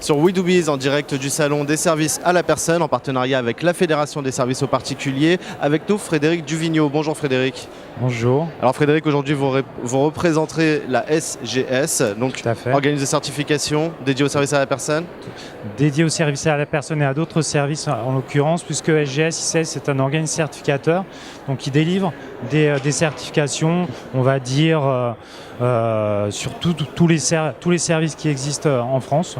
sur WeDoBiz en direct du salon des services à la personne en partenariat avec la Fédération des services aux particuliers. Avec nous, Frédéric Duvigneau. Bonjour Frédéric. Bonjour. Alors Frédéric, aujourd'hui vous représenterez la SGS, donc organisme de certification dédié aux services à la personne. Dédié aux services à la personne et à d'autres services en l'occurrence, puisque SGS, c'est un organisme certificateur, donc qui délivre des certifications, on va dire, sur tous les services qui existent en France.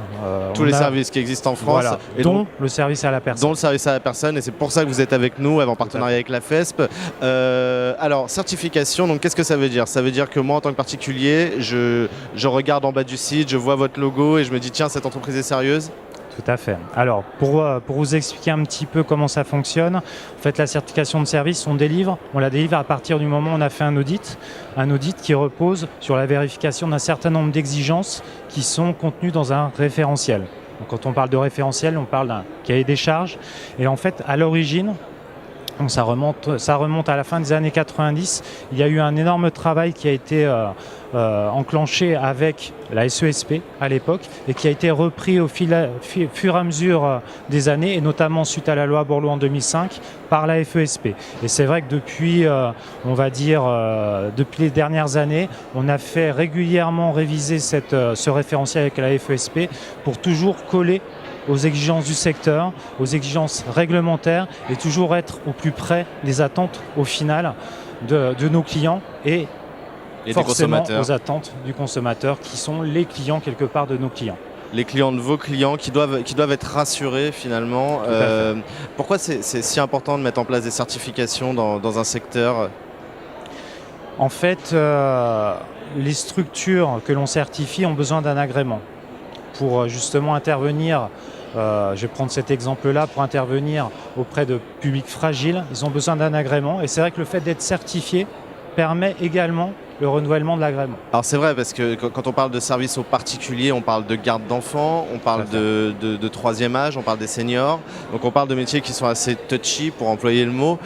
Tous les services qui existent en France, voilà, et dont le service à la personne. Dont le service à la personne, et c'est pour ça que vous êtes avec nous, en partenariat avec la FESP. Alors, certification, donc qu'est-ce que ça veut dire? Ça veut dire que moi, en tant que particulier, je regarde en bas du site, je vois votre logo et je me dis, tiens, cette entreprise est sérieuse? Tout à fait. Alors, pour vous expliquer un petit peu comment ça fonctionne, en fait, la certification de service, on la délivre à partir du moment où on a fait un audit qui repose sur la vérification d'un certain nombre d'exigences qui sont contenues dans un référentiel. Donc, quand on parle de référentiel, on parle d'un cahier des charges. Et en fait, à l'origine, donc ça remonte à la fin des années 90. Il y a eu un énorme travail qui a été enclenché avec la SESP à l'époque et qui a été repris au fur et à mesure des années, et notamment suite à la loi Borloo en 2005 par la FESP. Et c'est vrai que depuis, depuis les dernières années, on a fait régulièrement réviser ce référentiel avec la FESP pour toujours coller aux exigences du secteur, aux exigences réglementaires et toujours être au plus près des attentes au final de nos clients et forcément aux attentes du consommateur qui sont les clients quelque part de nos clients. Les clients de vos clients qui doivent être rassurés finalement. Pourquoi c'est si important de mettre en place des certifications dans un secteur? En fait, les structures que l'on certifie ont besoin d'un agrément pour justement intervenir. Je vais prendre cet exemple-là pour intervenir auprès de publics fragiles. Ils ont besoin d'un agrément et c'est vrai que le fait d'être certifié permet également le renouvellement de l'agrément. Alors c'est vrai parce que quand on parle de services aux particuliers, on parle de garde d'enfants, on parle de troisième âge, on parle des seniors, donc on parle de métiers qui sont assez touchy pour employer le mot.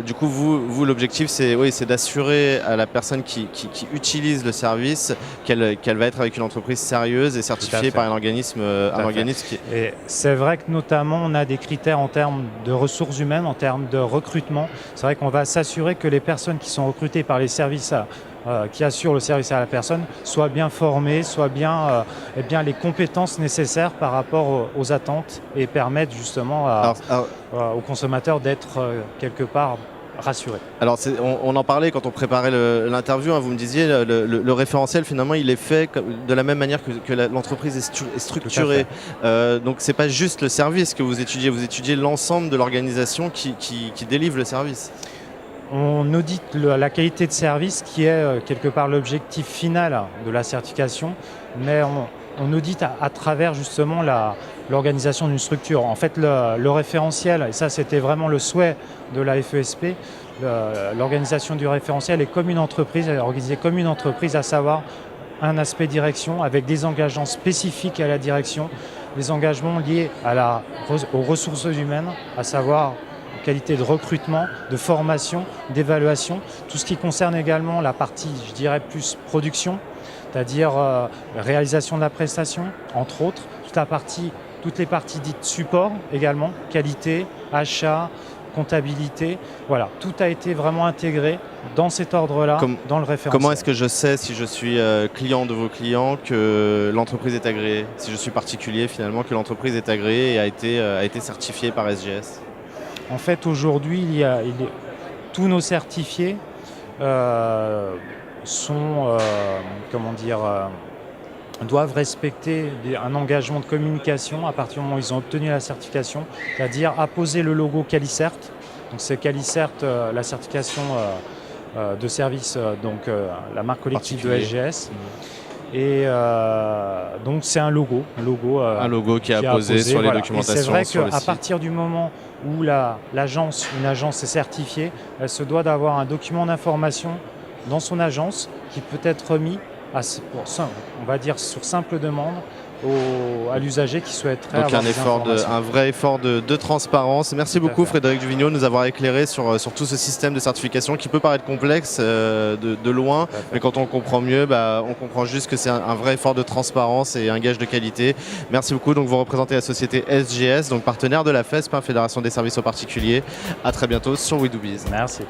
Du coup vous l'objectif c'est d'assurer à la personne qui utilise le service qu'elle va être avec une entreprise sérieuse et certifiée par un organisme qui... Et c'est vrai que notamment on a des critères en termes de ressources humaines, en termes de recrutement. C'est vrai qu'on va s'assurer que les personnes qui sont recrutées par les services qui assurent le service à la personne soient bien formés, soient bien les compétences nécessaires par rapport aux attentes et permettent justement aux consommateurs d'être quelque part rassurés. Alors on en parlait quand on préparait l'interview, vous me disiez le référentiel finalement il est fait de la même manière que l'entreprise est structurée. Donc c'est pas juste le service que vous étudiez l'ensemble de l'organisation qui délivre le service. On audite la qualité de service qui est quelque part l'objectif final de la certification, mais on audite à travers justement l'organisation d'une structure. En fait, le référentiel, et ça c'était vraiment le souhait de la FESP, l'organisation du référentiel est comme une entreprise, elle est organisée comme une entreprise, à savoir un aspect direction avec des engagements spécifiques à la direction, des engagements liés aux ressources humaines, à savoir qualité de recrutement, de formation, d'évaluation, tout ce qui concerne également la partie, je dirais, plus production, c'est-à-dire réalisation de la prestation, entre autres, toutes les parties dites support également, qualité, achat, comptabilité, voilà, tout a été vraiment intégré dans cet ordre-là, dans le référentiel. Comment est-ce que je sais, si je suis client de vos clients, que l'entreprise est agréée? Si je suis particulier, finalement, que l'entreprise est agréée et a été certifiée par SGS? En fait, aujourd'hui, tous nos certifiés doivent respecter un engagement de communication à partir du moment où ils ont obtenu la certification, c'est-à-dire apposer le logo Qualicert. Donc c'est Qualicert, la certification de service, la marque collective de SGS. Et donc c'est un logo qui est apposé sur les documentations. Et c'est vrai qu'à partir du moment où une agence est certifiée, elle se doit d'avoir un document d'information dans son agence qui peut être remis, on va dire sur simple demande, à l'usager qui souhaiterait Donc avoir des informations. un vrai effort de transparence. Merci beaucoup Frédéric Juvigno de nous avoir éclairé sur tout ce système de certification qui peut paraître complexe de loin, mais quand on comprend mieux, on comprend juste que c'est un vrai effort de transparence et un gage de qualité. Merci beaucoup. Donc vous représentez la société SGS, donc partenaire de la FESP, Fédération des services aux particuliers. À très bientôt sur We Do Biz. Merci.